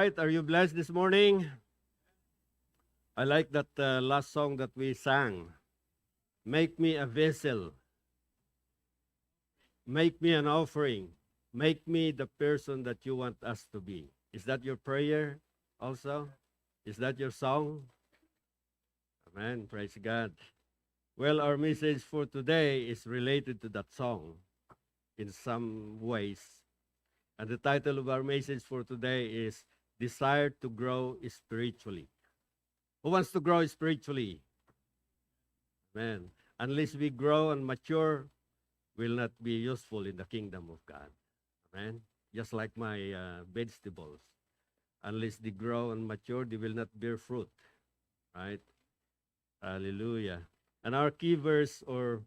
right, are you blessed this morning? I like that last song that we sang. Make me a vessel, make me an offering, make me the person that you want us to be. Is that your prayer also? Is that your song? Amen. Praise God. Well, our message for today is related to that song in some ways. And the title of our message for today is Desire to Grow Spiritually. Who wants to grow spiritually? Amen. Unless we grow and mature, will not be useful in the kingdom of God. Amen. Just like my vegetables. Unless they grow and mature, they will not bear fruit. Right? Hallelujah. And our key verse or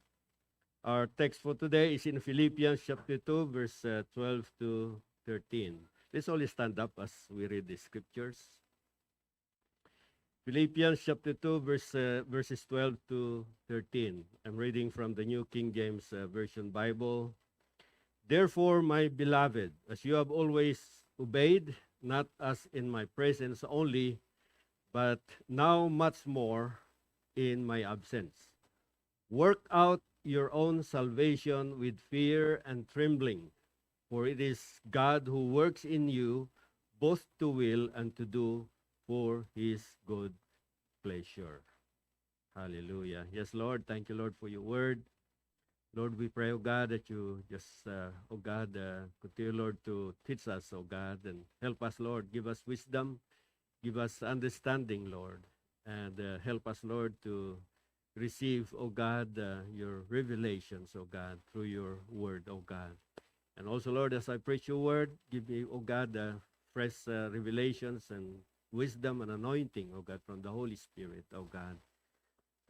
our text for today is in Philippians chapter 2, verse 12 to 13. Let's all stand up as we read the scriptures. Philippians chapter 2, verses 12 to 13. I'm reading from the New King James Version Bible. Therefore, my beloved, as you have always obeyed, not as in my presence only, but now much more in my absence. Work out your own salvation with fear and trembling, for it is God who works in you both to will and to do for his good pleasure. Hallelujah. Yes, Lord. Thank you, Lord, for your word. Lord, we pray, oh God, that you just, oh God, continue, Lord, to teach us, oh God, and help us, Lord. Give us wisdom. Give us understanding, Lord. And help us, Lord, to receive, oh God, your revelations, oh God, through your word, oh God. And also, Lord, as I preach your word, give me, oh God, fresh revelations and wisdom and anointing, oh God, from the Holy Spirit, oh God.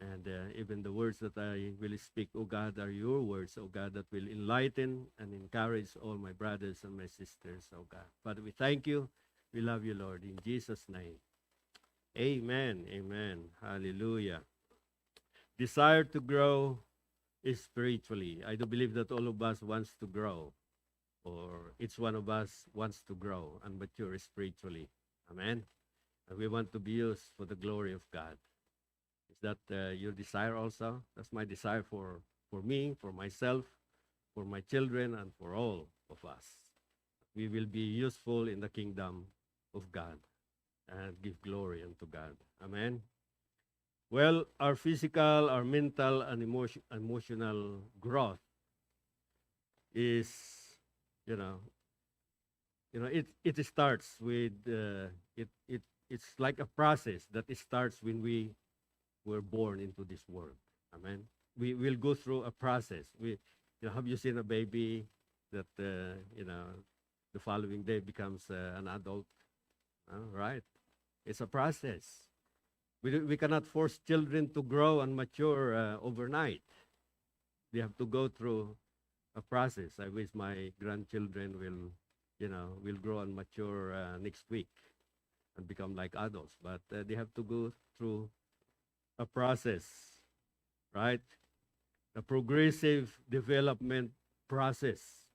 And even the words that I will speak, oh God, are your words, oh God, that will enlighten and encourage all my brothers and my sisters, oh God. Father, we thank you. We love you, Lord. In Jesus' name. Amen. Amen. Hallelujah. Desire to grow spiritually. I do believe that all of us wants to grow, or each one of us wants to grow and mature spiritually. Amen. And we want to be used for the glory of God. Is that your desire also? That's my desire for me, for myself, for my children, and for all of us. We will be useful in the kingdom of God and give glory unto God. Amen. Well, our physical, our mental, and emotional growth is, you know, it starts with it's like a process that it starts when we were born into this world. Amen. We will go through a process. Have you seen a baby that the following day becomes an adult? Right. It's a process. We cannot force children to grow and mature overnight. They have to go through a process. I wish my grandchildren will grow and mature next week and become like adults. But they have to go through a process, right? A progressive development process,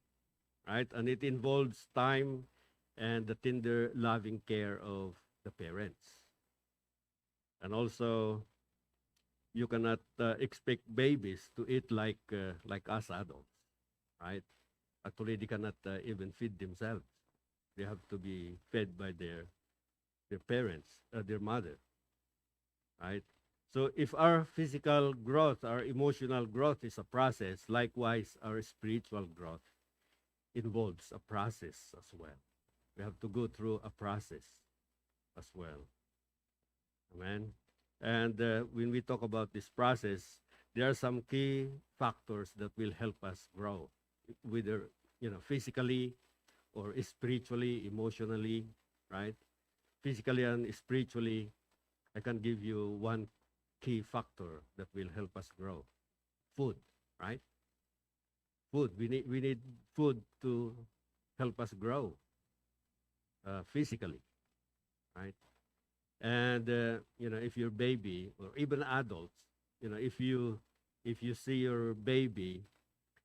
right? And it involves time and the tender, loving care of the parents. And also, you cannot expect babies to eat like us adults, right? Actually, they cannot even feed themselves. They have to be fed by their parents, their mother, right? So if our physical growth, our emotional growth is a process, likewise our spiritual growth involves a process as well. We have to go through a process as well. Amen. And when we talk about this process, there are some key factors that will help us grow, whether physically or spiritually, emotionally, right? Physically and spiritually, I can give you one key factor that will help us grow. Food, right? Food. We need food to help us grow physically, right? And if your baby or even adults, if you see your baby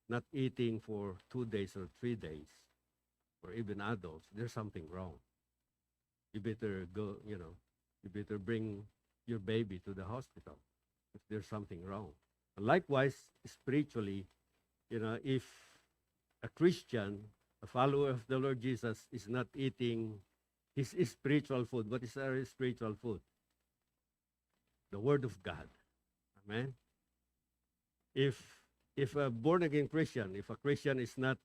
not eating for 2 days or 3 days, or even adults, there's something wrong. you better go, you better bring your baby to the hospital if there's something wrong. Likewise, spiritually, if a Christian, a follower of the Lord Jesus, is not eating his spiritual food, what is our spiritual food? The Word of God. Amen. If if a born again Christian, if a Christian is not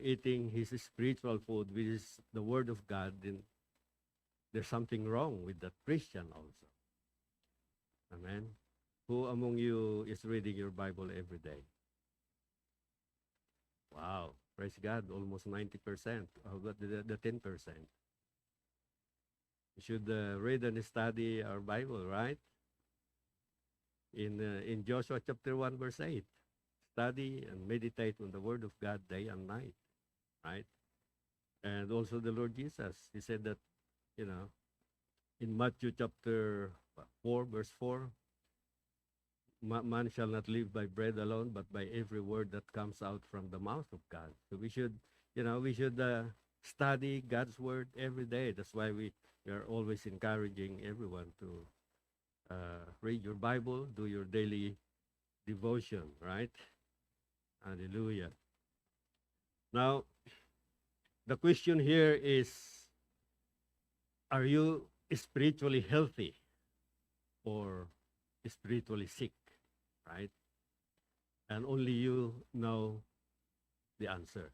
eating his spiritual food, which is the Word of God, then there's something wrong with that Christian also. Amen. Who among you is reading your Bible every day? Wow. Praise God. Almost 90%. How about the 10%? We should read and study our Bible, right? In Joshua chapter 1, verse 8. Study and meditate on the Word of God day and night, right? And also the Lord Jesus, he said that, in Matthew chapter 4, verse 4, man shall not live by bread alone, but by every word that comes out from the mouth of God. So we should, study God's word every day. That's why we are always encouraging everyone to read your Bible, do your daily devotion, right? Hallelujah. Now, the question here is, are you spiritually healthy or spiritually sick, right? And only you know the answer.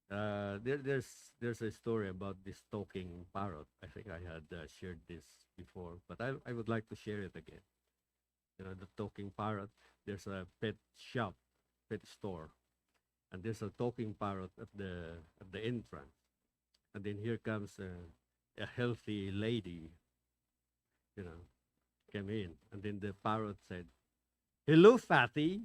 There's a story about this talking parrot. I think I had shared this before, but I would like to share it again. The talking parrot. There's a pet shop, pet store, and there's a talking parrot at the entrance. And then here comes a healthy lady, came in, and then the parrot said, "Hello, fatty,"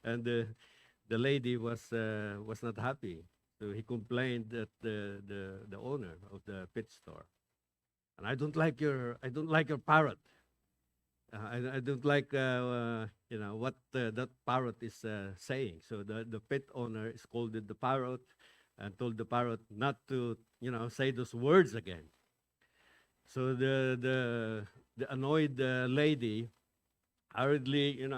and the lady was not happy, so he complained at the owner of the pet store, and I don't like your parrot. I don't like what that parrot is saying. So the pet owner scolded the parrot and told the parrot not to say those words again. So the annoyed lady hurriedly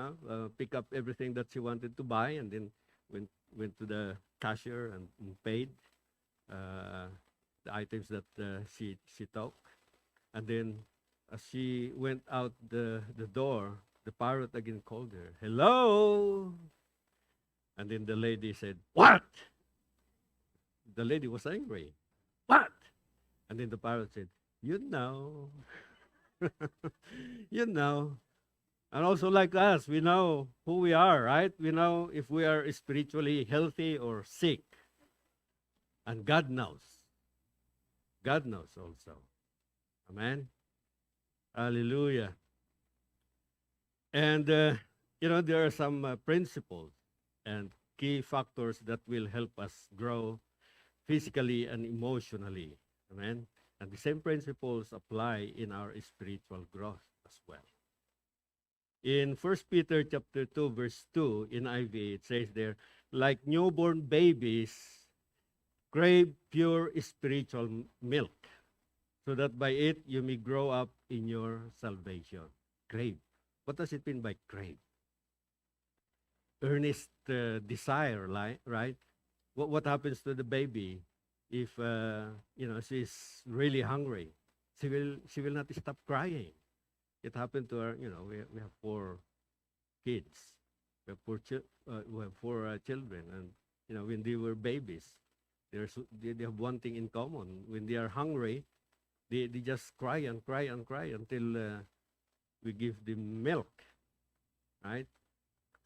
pick up everything that she wanted to buy, and then went to the cashier and paid the items that she took. And then as she went out the door, the parrot again called her, "Hello." And then the lady said, "What?" The lady was angry. "What?" And then the parrot said, "You know." You know. And also like us, we know who we are, right? We know if we are spiritually healthy or sick. And God knows. God knows also. Amen. Hallelujah. And, there are some principles and key factors that will help us grow physically and emotionally. Amen. And the same principles apply in our spiritual growth as well. In 1 Peter chapter 2, verse 2, in IV, it says there, like newborn babies, crave pure spiritual milk, so that by it you may grow up in your salvation. Crave. What does it mean by crave? Earnest desire, right? What happens to the baby if she's really hungry? She will not stop crying. It happened to our, we have 4 kids. We have 4 children, and when they were babies, they have one thing in common. When they are hungry, they just cry and cry and cry until we give them milk, right?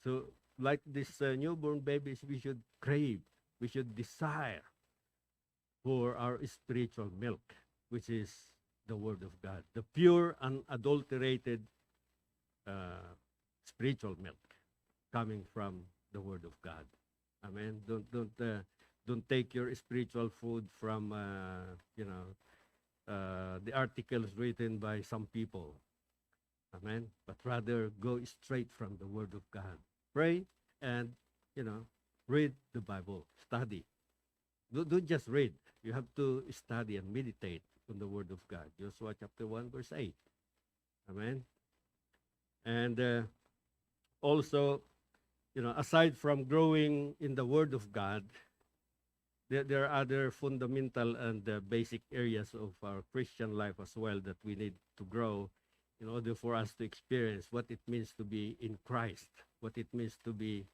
So like this newborn babies, we should crave, we should desire for our spiritual milk, which is the Word of God, the pure, unadulterated spiritual milk coming from the Word of God. Amen. Don't take your spiritual food from the articles written by some people. Amen. But rather go straight from the Word of God. Pray and read the Bible, study Don't just read. You have to study and meditate on the Word of God. Joshua chapter 1, verse 8. Amen. And also, aside from growing in the Word of God, there are other fundamental and basic areas of our Christian life as well that we need to grow in order for us to experience what it means to be in Christ, what it means to be,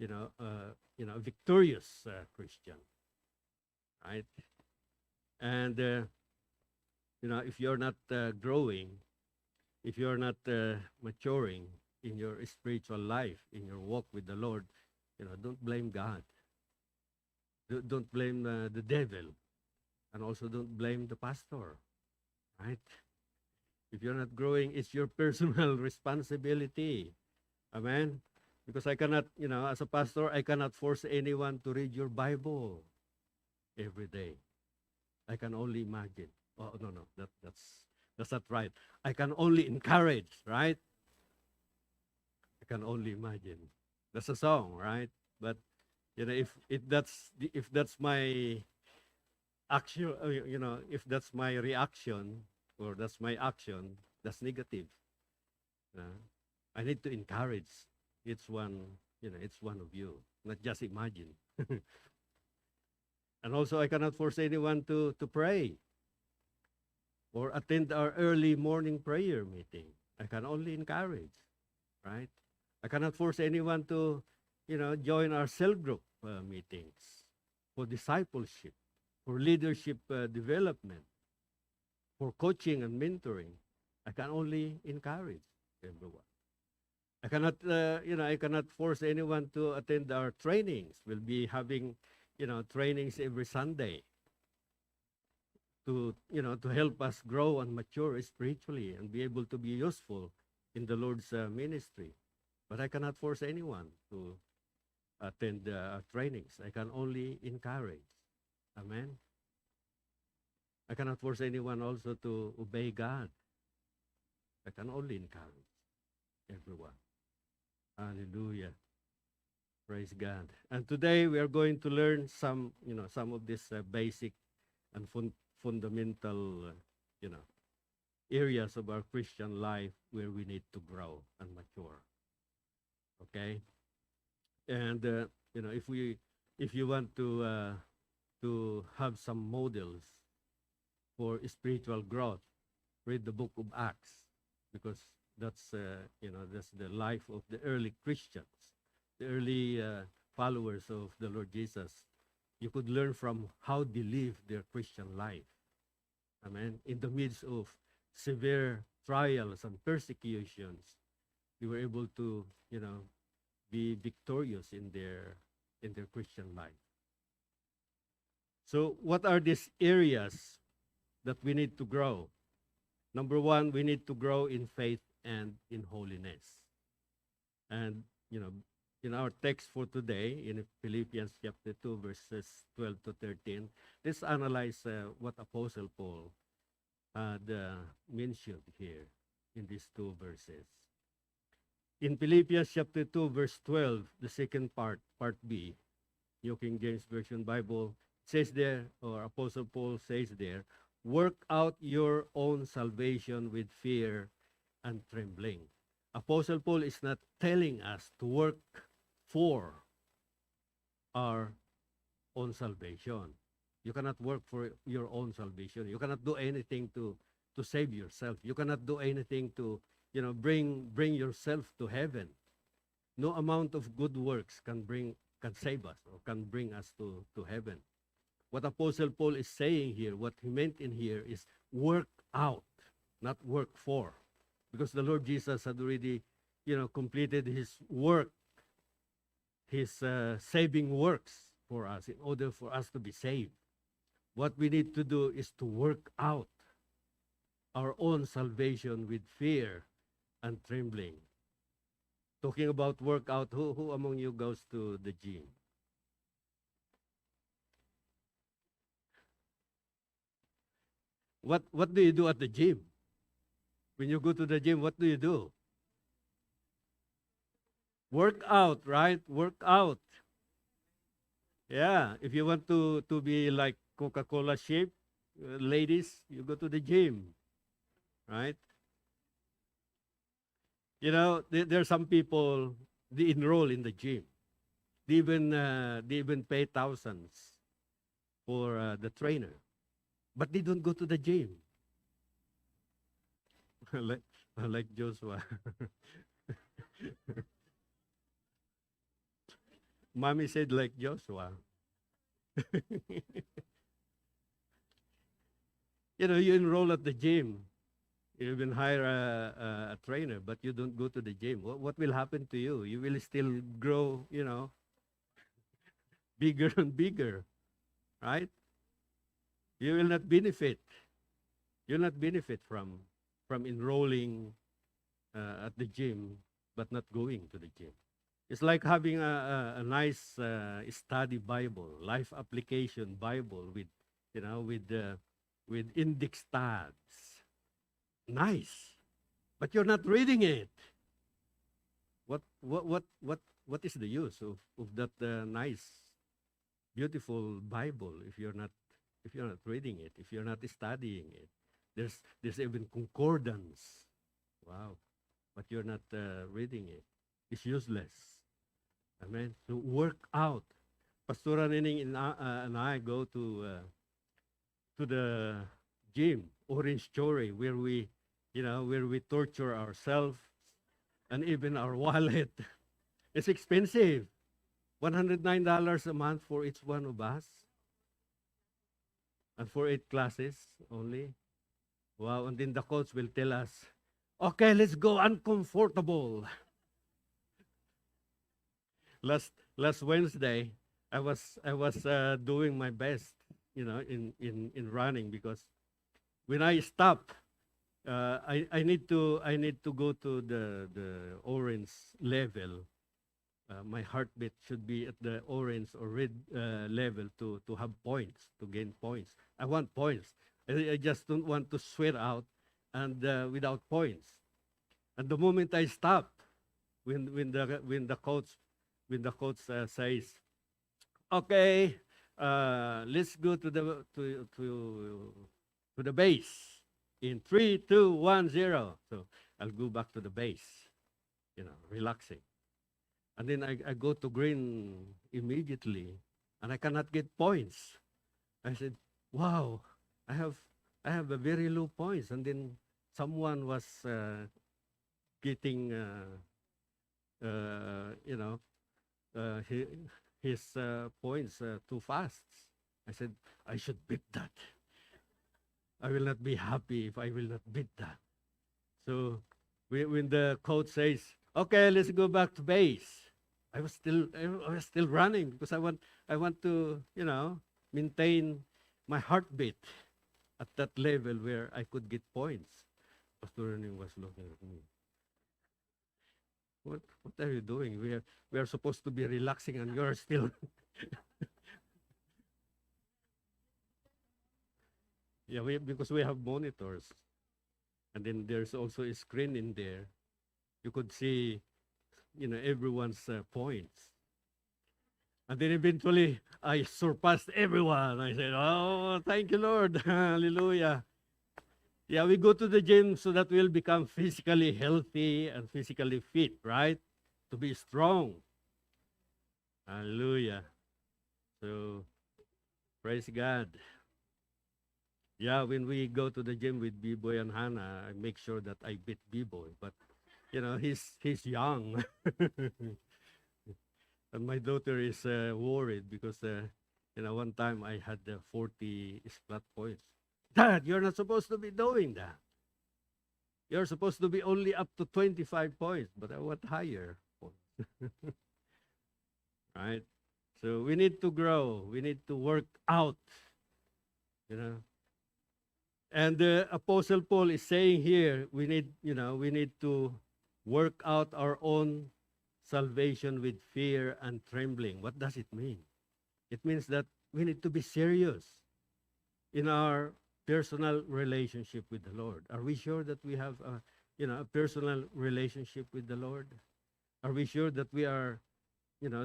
a victorious Christian, right? And if you're not growing, if you're not maturing in your spiritual life, in your walk with the Lord, don't blame God. Don't blame the devil, and also don't blame the pastor, right? If you're not growing, it's your personal responsibility. Amen? Because I cannot, as a pastor, I cannot force anyone to read your Bible every day. I can only imagine. Oh, no, that's not right. I can only encourage, right? I can only imagine. That's a song, right? But if that's my action, if that's my reaction or that's my action, that's negative. I need to encourage. It's one of you, not just imagine. And also, I cannot force anyone to pray or attend our early morning prayer meeting. I can only encourage, right? I cannot force anyone to, join our cell group meetings for discipleship, for leadership development, for coaching and mentoring. I can only encourage everyone. I cannot force anyone to attend our trainings. We'll be having, trainings every Sunday to help us grow and mature spiritually and be able to be useful in the Lord's ministry. But I cannot force anyone to attend trainings. I can only encourage. Amen. I cannot force anyone also to obey God. I can only encourage everyone. Hallelujah. Praise God. And today we are going to learn some of these basic and fundamental, areas of our Christian life where we need to grow and mature. Okay? And if you want to have some models for spiritual growth, read the book of Acts, because that's the life of the early Christians, the early followers of the Lord Jesus. You could learn from how they live their Christian life. Amen. In the midst of severe trials and persecutions, they were able to, be victorious in their Christian life. So, what are these areas that we need to grow? Number one, we need to grow in faith and in holiness. And, in our text for today, in Philippians chapter 2, verses 12 to 13, let's analyze what Apostle Paul had mentioned here in these two verses. In Philippians chapter 2, verse 12, the second part B, New King James Version Bible, says there, or Apostle Paul says there, work out your own salvation with fear and trembling. Apostle Paul is not telling us to work for our own salvation. You cannot work for your own salvation. You cannot do anything to save yourself. You cannot do anything to, bring yourself to heaven. No amount of good works can save us or can bring us to heaven. What Apostle Paul is saying here, what he meant in here is work out, not work for. Because the Lord Jesus had already, completed his work, his saving works for us in order for us to be saved. What we need to do is to work out our own salvation with fear and trembling. Talking about workout, who among you goes to the gym? What do you do at the gym? When you go to the gym, what do you do? Work out, right? Work out. Yeah, if you want to be like Coca-Cola shape, ladies, you go to the gym, right? There are some people they enroll in the gym. They even pay thousands for the trainer, but they don't go to the gym. like like Joshua. Mommy said like Joshua. You enroll at the gym. You even hire a trainer, but you don't go to the gym. What will happen to you? You will still grow, bigger and bigger, right? You will not benefit. You'll not benefit from enrolling at the gym, but not going to the gym. It's like having a nice study Bible, life application Bible with index tags. Nice, but you're not reading it. What is the use of that nice, beautiful Bible if you're not reading it, if you're not studying it? There's even concordance. Wow, but you're not reading it. It's useless. Amen. So work out. Pastora Nining and I go to the gym, Orange Chore, where we torture ourselves and even our wallet. It's expensive. $109 a month for each one of us, and for 8 classes only. Wow, and then the coach will tell us, okay, let's go uncomfortable. Last Wednesday, I was doing my best, in running, because when I stop, I need to go to the orange level. My heartbeat should be at the orange or red level to have points, to gain points. I want points. I just don't want to sweat out and without points. And the moment I stop, when the coach says, "Okay, let's go to the base in 3, 2, 1, 0." So I'll go back to the base, relaxing. And then I go to green immediately, and I cannot get points. I said, "Wow, I have I have a very low points." And then someone was getting, uh, you know, he, his points too fast. I said, "I should beat that. I will not be happy if I will not beat that." So when the coach says, "Okay, let's go back to base," I was still running, because I want to maintain my heartbeat at that level where I could get points. Pastor Erning was looking at me. What are you doing? We are supposed to be relaxing, and you're still. Yeah, because we have monitors, and then there's also a screen in there. You could see everyone's points. And then eventually, I surpassed everyone. I said, "Oh, thank you, Lord." Hallelujah. Yeah, we go to the gym so that we'll become physically healthy and physically fit, right? To be strong. Hallelujah. So, praise God. Yeah, when we go to the gym with B-Boy and Hannah, I make sure that I beat B-Boy. But, he's young. And my daughter is worried because, one time I had 40 splat points. Dad, you're not supposed to be doing that. You're supposed to be only up to 25 points, but I want higher points. Right? So we need to grow. We need to work out, you know. And the Apostle Paul is saying here, we need to work out our own salvation with fear and trembling. What does it mean? It means that we need to be serious in our personal relationship with the Lord. Are we sure that we have a personal relationship with the Lord? Are we sure that we are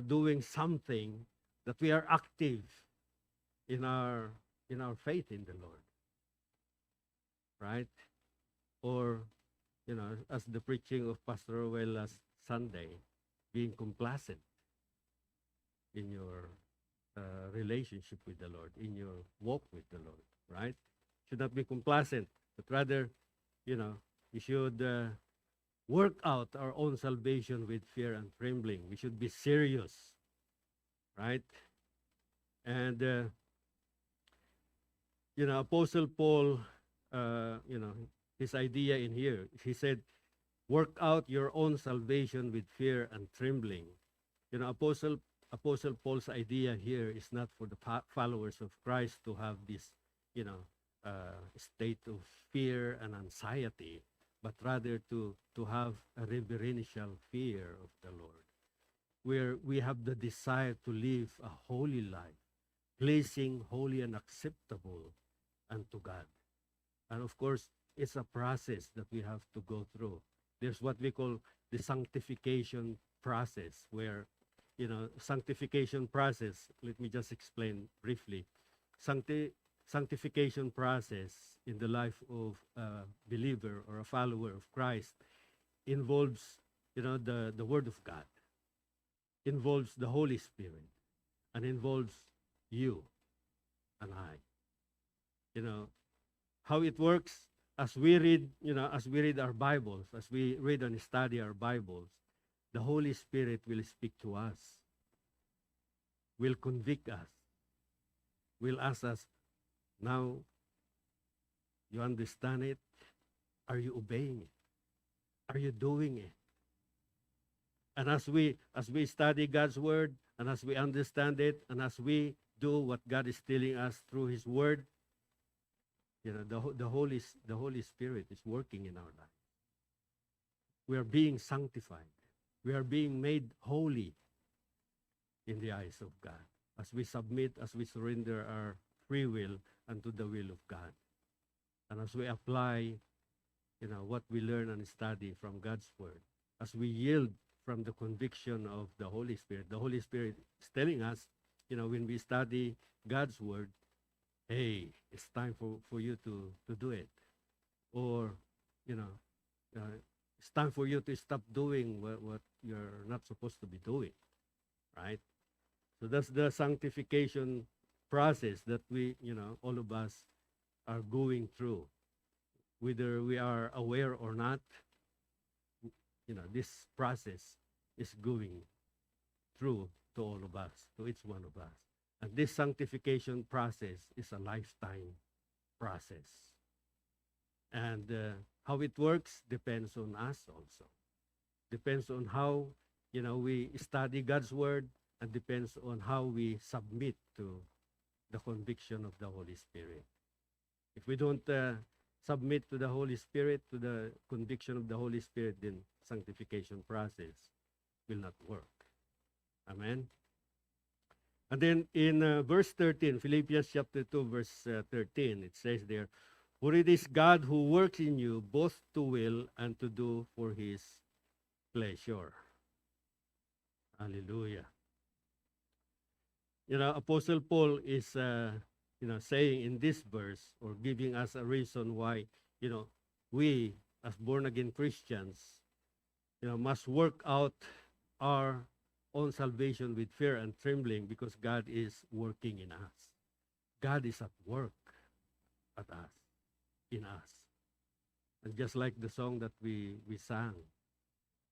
doing something that we are active in our faith in the Lord, right? Or, as the preaching of Pastor Rowell last Sunday, being complacent in your relationship with the Lord, in your walk with the Lord, right? Should not be complacent, but rather, we should work out our own salvation with fear and trembling. We should be serious, right? And, Apostle Paul, his idea in here, he said, work out your own salvation with fear and trembling. Apostle Paul's idea here is not for the followers of Christ to have this, state of fear and anxiety, but rather to have a reverential fear of the Lord, where we have the desire to live a holy life, pleasing, holy, and acceptable unto God. And of course, it's a process that we have to go through. There's what we call the sanctification process, where, sanctification process, let me just explain briefly. Sanctification process in the life of a believer or a follower of Christ involves, the Word of God, involves the Holy Spirit, and involves you and I. How it works, as we read our Bibles, as we read and study our Bibles, the Holy Spirit will speak to us, will convict us, will ask us, now, you understand it? Are you obeying it? Are you doing it? And as we study God's Word, and as we understand it, and as we do what God is telling us through His Word, the Holy Spirit is working in our life. We are being sanctified. We are being made holy in the eyes of God as we submit, as we surrender our free will unto the will of God, and as we apply, what we learn and study from God's Word, as we yield from the conviction of the Holy Spirit. The Holy Spirit is telling us, when we study God's Word, hey, it's time for you to do it. Or, it's time for you to stop doing what you're not supposed to be doing, right? So that's the sanctification process that we, all of us are going through. Whether we are aware or not, this process is going through to all of us, to each one of us. And this sanctification process is a lifetime process. And how it works depends on us also. Depends on how, we study God's Word, and depends on how we submit to the conviction of the Holy Spirit. If we don't submit to the Holy Spirit, to the conviction of the Holy Spirit, then sanctification process will not work. Amen? And then in verse 13, Philippians chapter 2, verse 13, it says there, for it is God who works in you both to will and to do for His pleasure. Hallelujah. Apostle Paul is, saying in this verse, or giving us a reason why, we as born-again Christians, must work out our own salvation with fear and trembling, because God is working in us. God is at work at us, in us. And just like the song that we sang,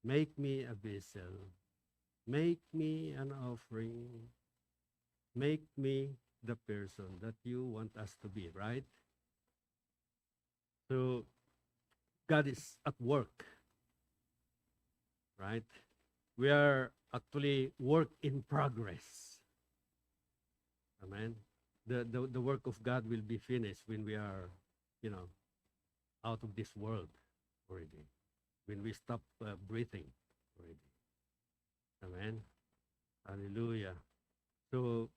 make me a vessel, make me an offering, make me the person that you want us to be, right? So God is at work, right? We are actually work in progress. Amen. The work of God will be finished when we are, out of this world already. When we stop breathing already. Amen. Hallelujah. So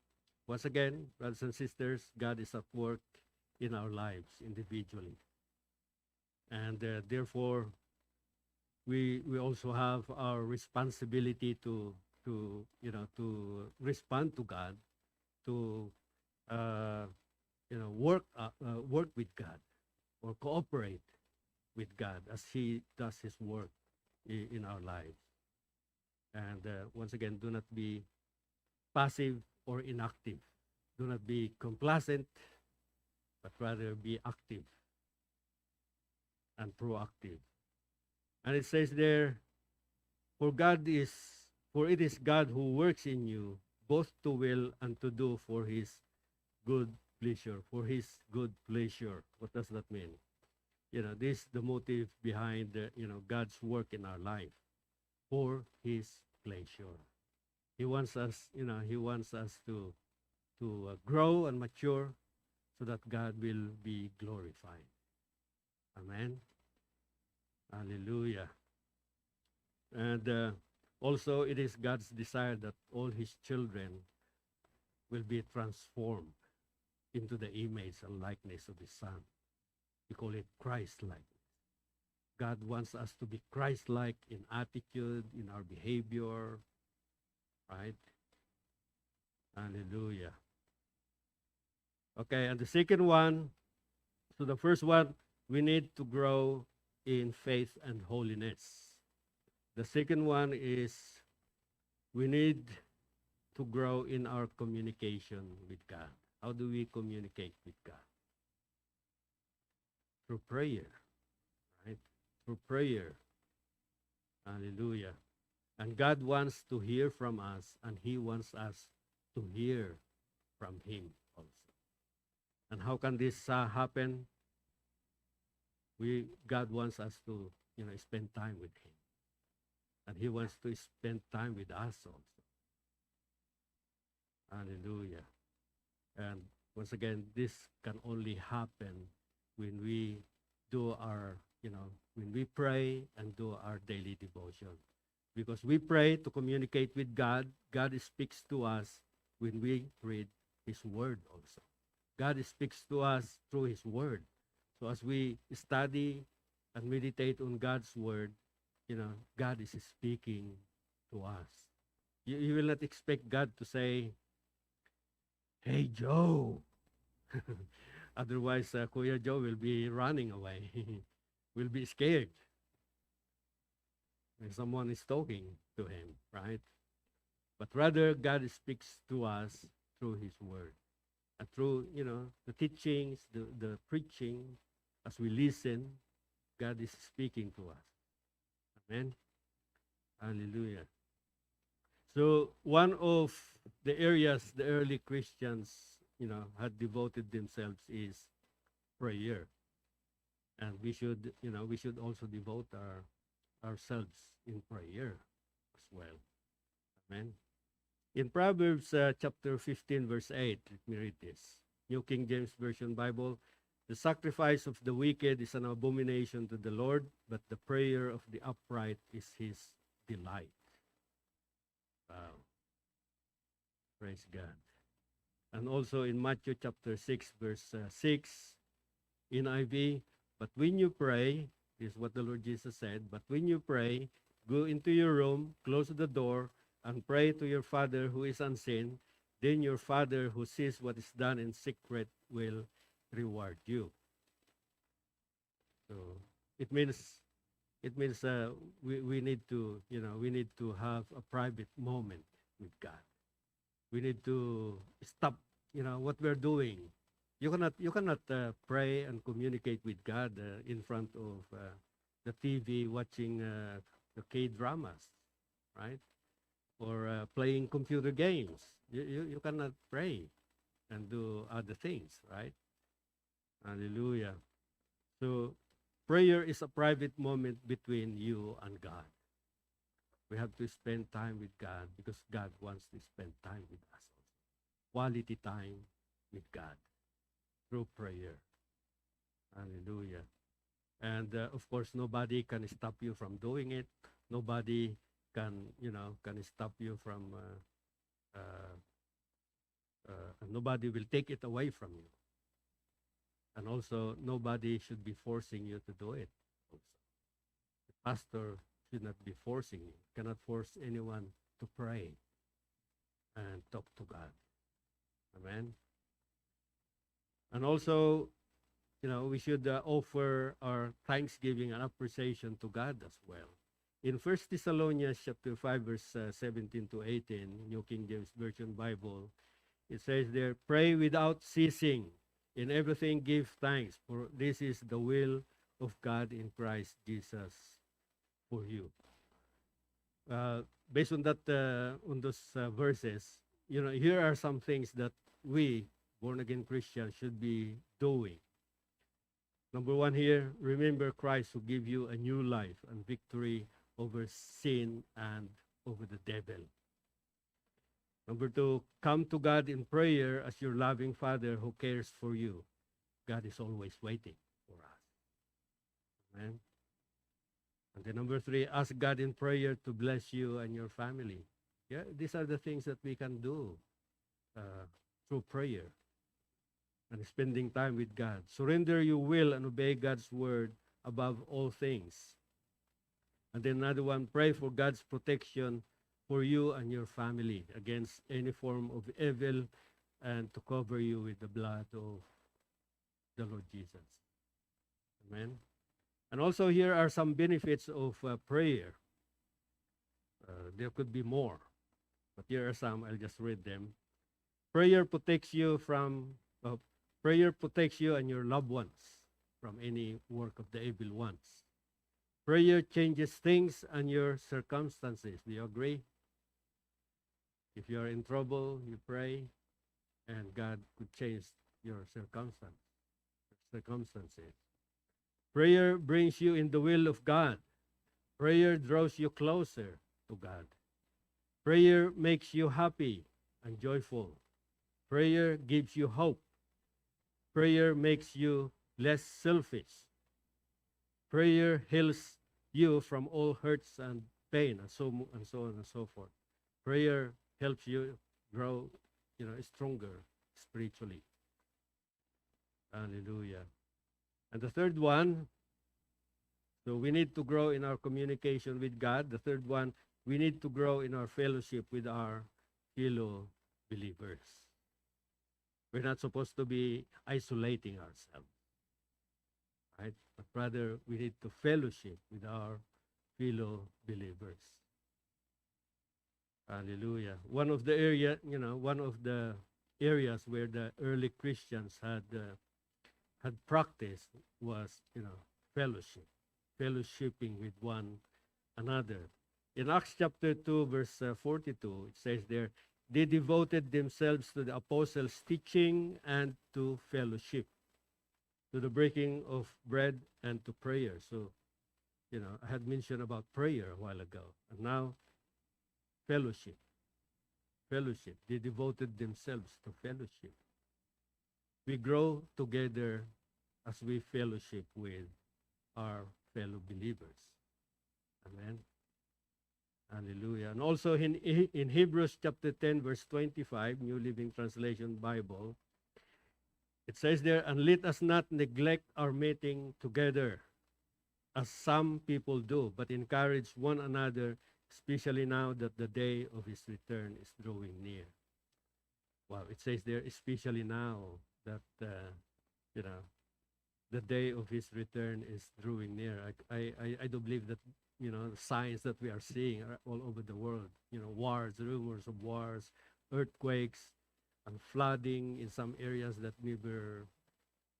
once again, brothers and sisters, God is at work in our lives individually. And therefore, we also have our responsibility to to respond to God, to uh, work with God or cooperate with God as He does His work in our lives. And once again, do not be passive or inactive. Do not be complacent, but rather be active and proactive. And it says there, for God is for it is God who works in you both to will and to do for his good pleasure, for his good pleasure. What does that mean? This is the motive behind God's work in our life, for his pleasure. He wants us, to grow and mature so that God will be glorified. Amen. Hallelujah. And also, it is God's desire that all his children will be transformed into the image and likeness of his Son. We call it Christ-like. God wants us to be Christ-like in attitude, in our behavior, right? Hallelujah. Okay, and the second one, so the first one, we need to grow in faith and holiness. The second one is we need to grow in our communication with God. How do we communicate with God? Through prayer, right? Through prayer. Hallelujah. And God wants to hear from us, and he wants us to hear from him also. And how can this happen? God wants us to, spend time with him. And he wants to spend time with us also. Hallelujah. And once again, this can only happen when we do our, when we pray and do our daily devotion. Because we pray to communicate with God. God speaks to us when we read his word also. God speaks to us through his word. So as we study and meditate on God's word, God is speaking to us. You will not expect God to say, "Hey, Joe." Otherwise, Kuya Joe will be running away. Will be scared when someone is talking to him, right? But rather, God speaks to us through his word. And through, the teachings, the preaching, as we listen, God is speaking to us. Amen. Hallelujah. So one of the areas the early Christians, had devoted themselves is prayer. And we should also devote ourselves in prayer as well. Amen. In Proverbs chapter 15, verse 8, let me read this. New King James Version Bible. The sacrifice of the wicked is an abomination to the Lord, but the prayer of the upright is his delight. Wow. Praise God. And also in Matthew chapter 6, verse 6, NIV, but when you pray, this is what the Lord Jesus said, but when you pray, go into your room, close the door, and pray to your Father who is unseen. Then your Father who sees what is done in secret will reward you. So it means we need to have a private moment with God. We need to stop what we're doing. You cannot pray and communicate with God in front of the TV watching the K-dramas, right? Or playing computer games. You cannot pray and do other things, right? Hallelujah. So prayer is a private moment between you and God. We have to spend time with God because God wants to spend time with us also. Quality time with God through prayer. Hallelujah. And of course, nobody can stop you from doing it. Nobody can stop you from, nobody will take it away from you. And also, nobody should be forcing you to do it. Also. The pastor should not be forcing you. Cannot force anyone to pray and talk to God. Amen. And also, we should offer our thanksgiving and appreciation to God as well. In 1 Thessalonians chapter 5, verse 17 to 18, New King James Version Bible, it says there, pray without ceasing. In everything give thanks, for this is the will of God in Christ Jesus for you. Based on that, on those verses, here are some things that we, born-again Christians, should be doing. Number one here, remember Christ who gave you a new life and victory over sin and over the devil. Number two, come to God in prayer as your loving Father who cares for you. God is always waiting for us. Amen. And then number three, ask God in prayer to bless you and your family. Yeah, these are the things that we can do through prayer and spending time with God. Surrender your will and obey God's word above all things. And then another one, pray for God's protection for you and your family against any form of evil and to cover you with the blood of the Lord Jesus. Amen. And also here are some benefits of prayer. There could be more, but here are some. I'll just read them. Prayer protects you and your loved ones from any work of the evil ones. Prayer changes things and your circumstances. Do you agree? If you are in trouble, you pray, and God could change your circumstances. Prayer brings you in the will of God. Prayer draws you closer to God. Prayer makes you happy and joyful. Prayer gives you hope. Prayer makes you less selfish. Prayer heals you from all hurts and pain, and so on and so forth. Prayer helps you grow, stronger spiritually. Hallelujah. And the third one, so we need to grow in our communication with God. The third one, we need to grow in our fellowship with our fellow believers. We're not supposed to be isolating ourselves, right? But rather, we need to fellowship with our fellow believers. Hallelujah. One of the areas where the early Christians had practiced was, fellowshipping with one another. In Acts chapter 2, verse 42, it says there, they devoted themselves to the apostles' teaching and to fellowship, to the breaking of bread and to prayer. So, I had mentioned about prayer a while ago, and now fellowship. Fellowship. They devoted themselves to fellowship. We grow together as we fellowship with our fellow believers. Amen. Hallelujah. And also in Hebrews chapter 10, verse 25, New Living Translation Bible, it says there, and let us not neglect our meeting together, as some people do, but encourage one another, especially now that the day of his return is drawing near. Wow, it says there, especially now that, the day of his return is drawing near. I do believe that, the signs that we are seeing are all over the world. Wars, rumors of wars, earthquakes, and flooding in some areas that never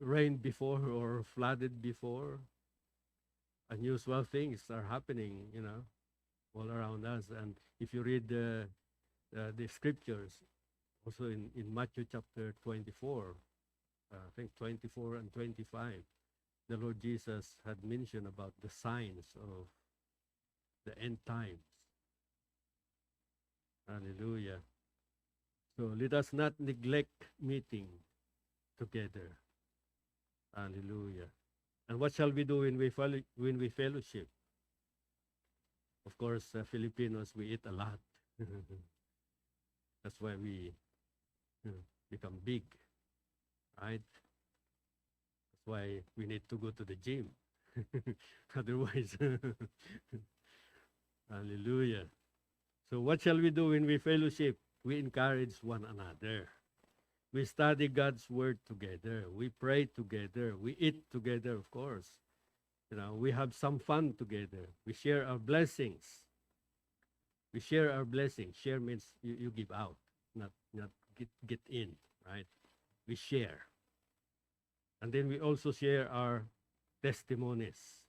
rained before or flooded before. Unusual things are happening, all around us. And if you read the scriptures, also in Matthew chapter 24, I think 24 and 25, the Lord Jesus had mentioned about the signs of the end times. Hallelujah. So let us not neglect meeting together. Hallelujah. And what shall we do when we fellowship? Of course, Filipinos, we eat a lot. That's why we become big, right? That's why we need to go to the gym. Otherwise, hallelujah. So what shall we do when we fellowship? We encourage one another. We study God's word together. We pray together. We eat together, of course. We have some fun together. We share our blessings. We share our blessings. Share means you give out, not get in, right? We share. And then we also share our testimonies,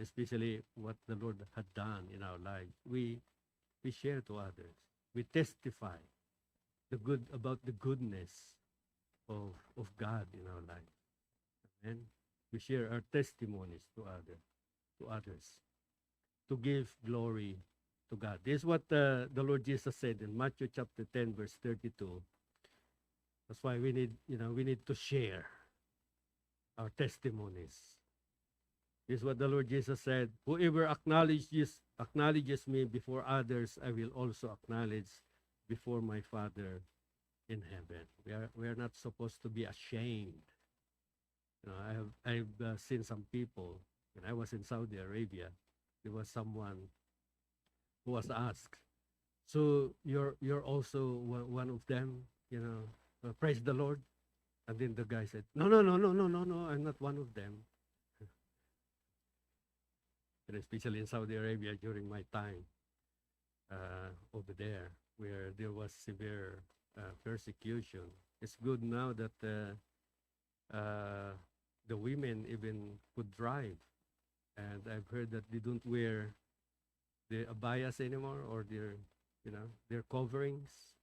especially what the Lord had done in our lives. We share to others. We testify about the goodness of God in our life. And we share our testimonies to others, to give glory to God. This is what the Lord Jesus said in Matthew chapter 10, verse 32. That's why we need to share our testimonies. This is what the Lord Jesus said. Whoever acknowledges me before others, I will also acknowledge before my Father in heaven. We are not supposed to be ashamed. I've seen some people. When I was in Saudi Arabia, there was someone who was asked, "So you're also one of them? Praise the Lord." And then the guy said, "No, no, no, no, no, no, no. I'm not one of them." And especially in Saudi Arabia during my time over there, where there was severe persecution. It's good now that the women even could drive, and I've heard that they don't wear the abayas anymore, or their coverings.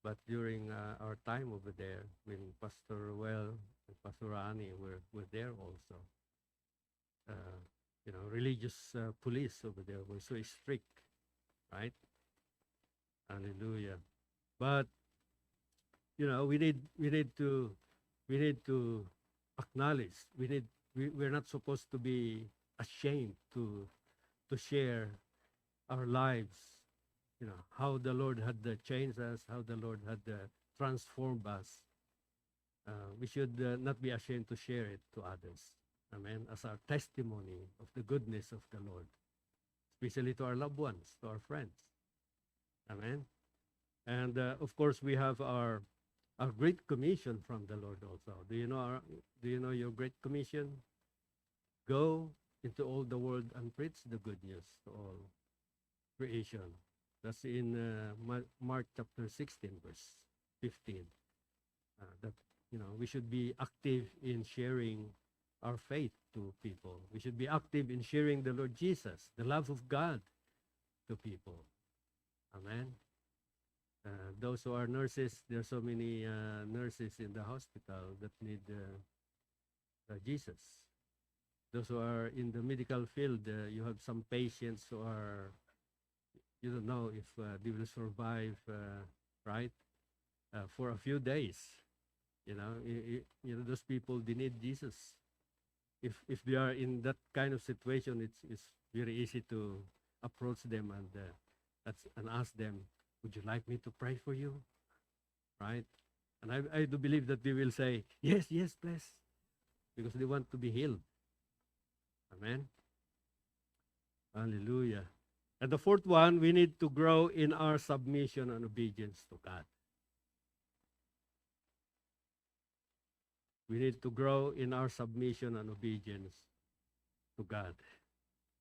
But during our time over there, when Pastor Ruel and Pastor Ani were there also, religious police over there were so strict, right? Hallelujah. But we need to acknowledge. We're not supposed to be ashamed to share our lives. How the Lord had changed us, how the Lord had transformed us. We should not be ashamed to share it to others. Amen. As our testimony of the goodness of the Lord, especially to our loved ones, to our friends. Amen. And of course, we have our great commission from the Lord also. Do you know your great commission? Go into all the world and preach the good news to all creation. That's in Mark chapter 16, verse 15. That we should be active in sharing our faith to people. We should be active in sharing the Lord Jesus, the love of God, to people. Amen. Those who are nurses, there are so many nurses in the hospital that need Jesus. Those who are in the medical field, you have some patients who are, you don't know if they will survive, right, for a few days. Those people, they need Jesus. If they are in that kind of situation, it's very easy to approach them and ask them, "Would you like me to pray for you?" Right? And I do believe that they will say, "Yes, yes, please," because they want to be healed. Amen. Hallelujah. And the fourth one, we need to grow in our submission and obedience to God. We need to grow in our submission and obedience to God.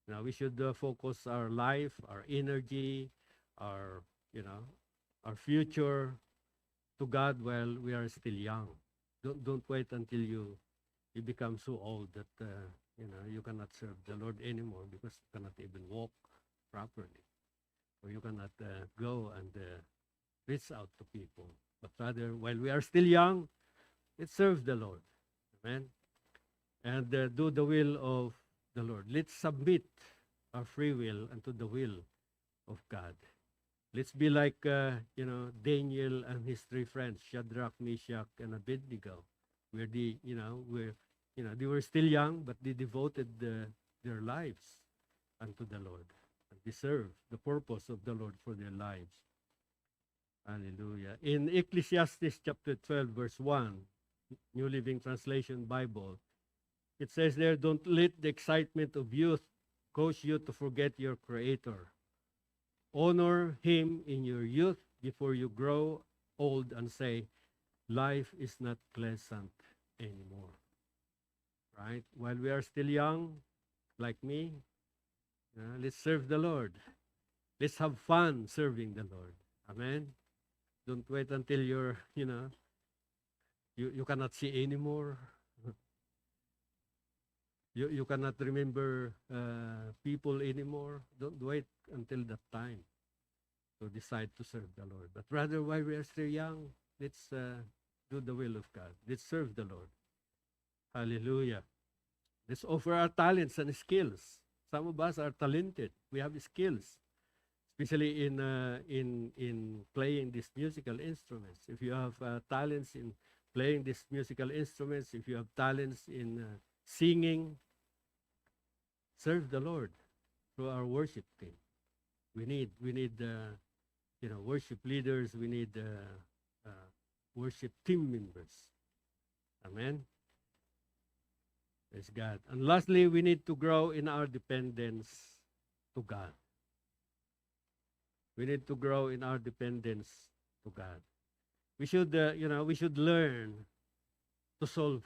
Now, we should focus our life, our energy, our future to God while we are still young. Don't wait until you become so old that you cannot serve the Lord anymore, because you cannot even walk properly, or you cannot go and reach out to people. But rather, while we are still young, let's serve the Lord. Amen. And do the will of the Lord. Let's submit our free will unto the will of God. Let's be like Daniel and his three friends, Shadrach, Meshach, and Abednego, where they were still young, but they devoted their lives unto the Lord. And they served the purpose of the Lord for their lives. Hallelujah. In Ecclesiastes chapter 12, verse 1, New Living Translation Bible, it says there, "Don't let the excitement of youth cause you to forget your Creator." Honor Him in your youth before you grow old and say, life is not pleasant anymore. Right? While we are still young, like me, let's serve the Lord. Let's have fun serving the Lord. Amen. Don't wait until you cannot see anymore. You cannot remember people anymore. Don't wait until that time to decide to serve the Lord. But rather, while we are still young, let's do the will of God. Let's serve the Lord. Hallelujah. Let's offer our talents and skills. Some of us are talented. We have skills, especially in playing these musical instruments. If you have talents in playing these musical instruments, if you have talents in singing, serve the Lord through our worship team. We need worship leaders. We need worship team members. Amen. Praise God. And lastly, we need to grow in our dependence to God. We need to grow in our dependence to God. We should, we should learn to solve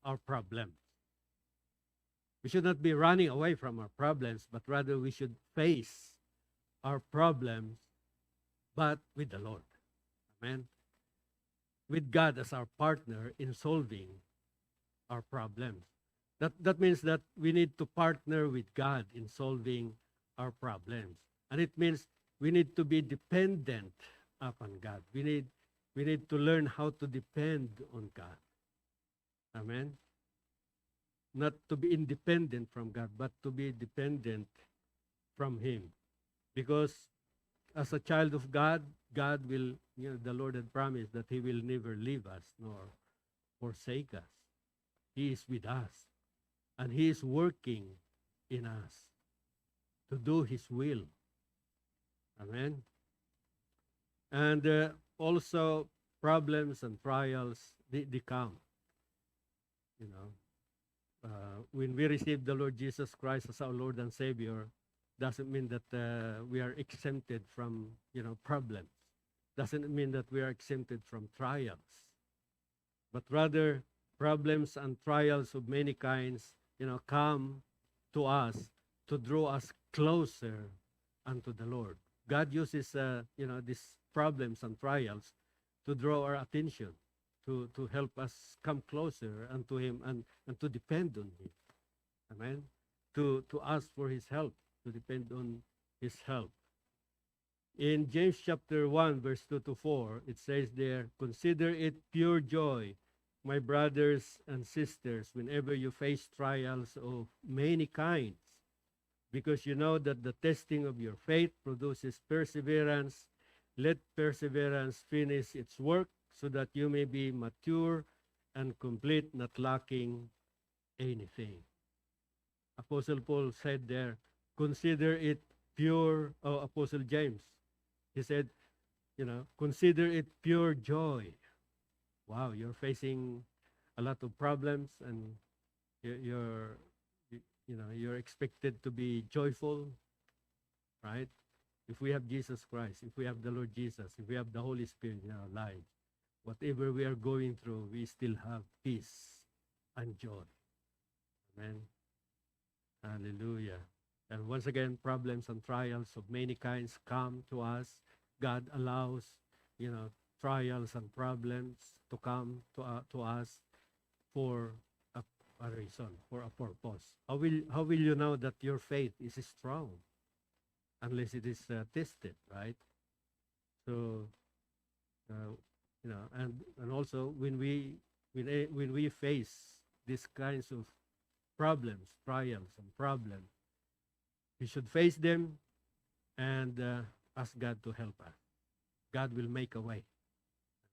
our problems. We should not be running away from our problems, but rather we should face our problems, but with the Lord. Amen. With God as our partner in solving our problems. That means that we need to partner with God in solving our problems. And it means we need to be dependent upon God. We need to learn how to depend on God. Amen. Not to be independent from God, but to be dependent from Him. Because as a child of God, God will, the Lord had promised that He will never leave us nor forsake us. He is with us. And He is working in us to do His will. Amen. And also, problems and trials, they come. When we receive the Lord Jesus Christ as our Lord and Savior, doesn't mean that we are exempted from, problems. Doesn't mean that we are exempted from trials. But rather, problems and trials of many kinds, come to us to draw us closer unto the Lord. God uses, these problems and trials to draw our attention, to help us come closer unto Him and to depend on Him. Amen. To ask for His help, to depend on His help. In James chapter 1, verse 2 to 4, it says there, consider it pure joy, my brothers and sisters, whenever you face trials of many kinds, because you know that the testing of your faith produces perseverance. Let perseverance finish its work, so that you may be mature and complete, not lacking anything. Apostle Paul said there, consider it pure, Apostle James, he said, consider it pure joy. Wow, you're facing a lot of problems and you're expected to be joyful, right? If we have Jesus Christ, if we have the Lord Jesus, if we have the Holy Spirit in our lives, whatever we are going through, we still have peace and joy. Amen. Hallelujah. And once again, problems and trials of many kinds come to us. God allows, trials and problems to come to us for a reason, for a purpose. How will you know that your faith is strong? Unless it is tested, right? So, and also when we face these kinds of problems, trials and problems, we should face them and ask God to help us. God will make a way,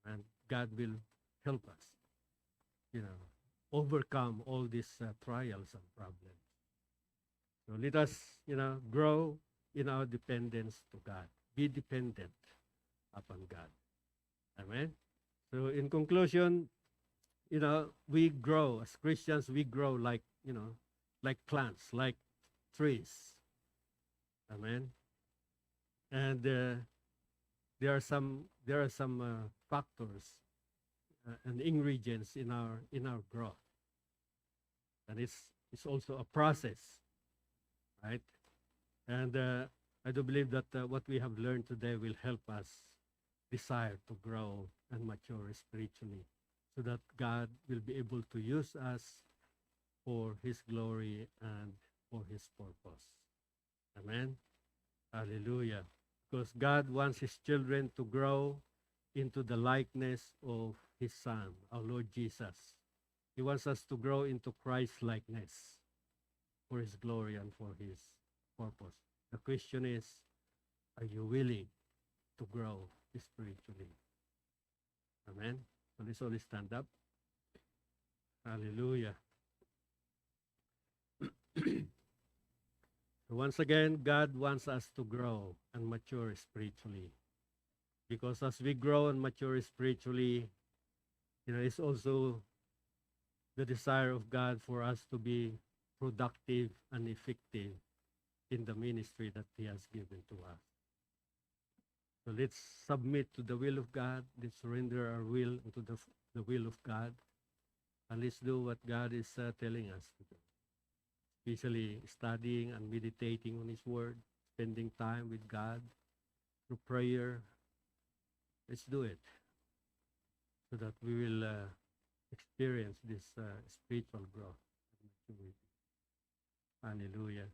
and God will help us, overcome all these trials and problems. So let us, grow in our dependence to God. Be dependent upon God. Amen. So in conclusion, we grow as Christians. We grow like like plants, like trees. Amen. And there are some factors and ingredients in our growth, and it's also a process, right? And I do believe that what we have learned today will help us desire to grow and mature spiritually, so that God will be able to use us for His glory and for His purpose. Amen. Hallelujah. Because God wants His children to grow into the likeness of His Son, our Lord Jesus. He wants us to grow into Christ likeness for His glory and for His purpose. The question is, are you willing to grow spiritually? Amen. So let's all stand up. Hallelujah. Once again, God wants us to grow and mature spiritually. Because as we grow and mature spiritually, it's also the desire of God for us to be productive and effective in the ministry that He has given to us. So let's submit to the will of God. Let's surrender our will to the will of God. And let's do what God is telling us to do. Especially studying and meditating on His Word, spending time with God through prayer. Let's do it so that we will experience this spiritual growth and maturity. Hallelujah.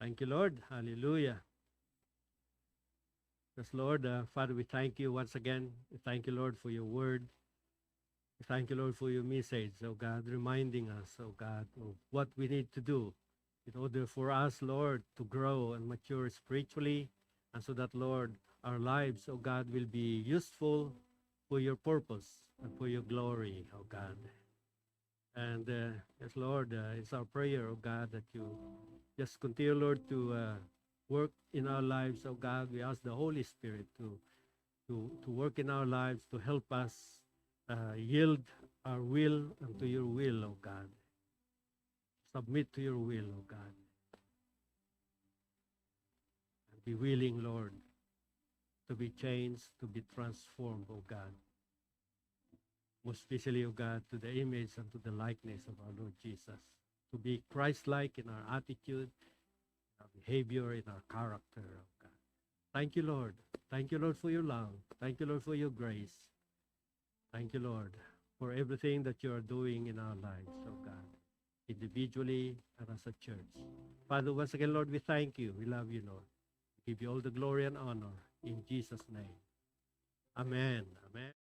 Thank you, Lord. Hallelujah. Yes, Lord, Father, we thank you once again. We thank you, Lord, for your word. We thank you, Lord, for your message, oh God, reminding us, oh God, of what we need to do in order for us, Lord, to grow and mature spiritually, and so that, Lord, our lives, oh God, will be useful for your purpose and for your glory, oh God. And yes, Lord, it's our prayer, oh God, that you just continue, Lord, to work in our lives, oh God. We ask the Holy Spirit to work in our lives, to help us yield our will unto your will, oh God. Submit to your will, oh God. And be willing, Lord, to be changed, to be transformed, oh God. Most especially, oh God, to the image and to the likeness of our Lord Jesus. To be Christ-like in our attitude, our behavior, in our character, oh God. Thank you, Lord. Thank you, Lord, for your love. Thank you, Lord, for your grace. Thank you, Lord, for everything that you are doing in our lives, oh God, individually and as a church. Father, once again, Lord, we thank you. We love you, Lord. We give you all the glory and honor in Jesus' name. Amen. Amen.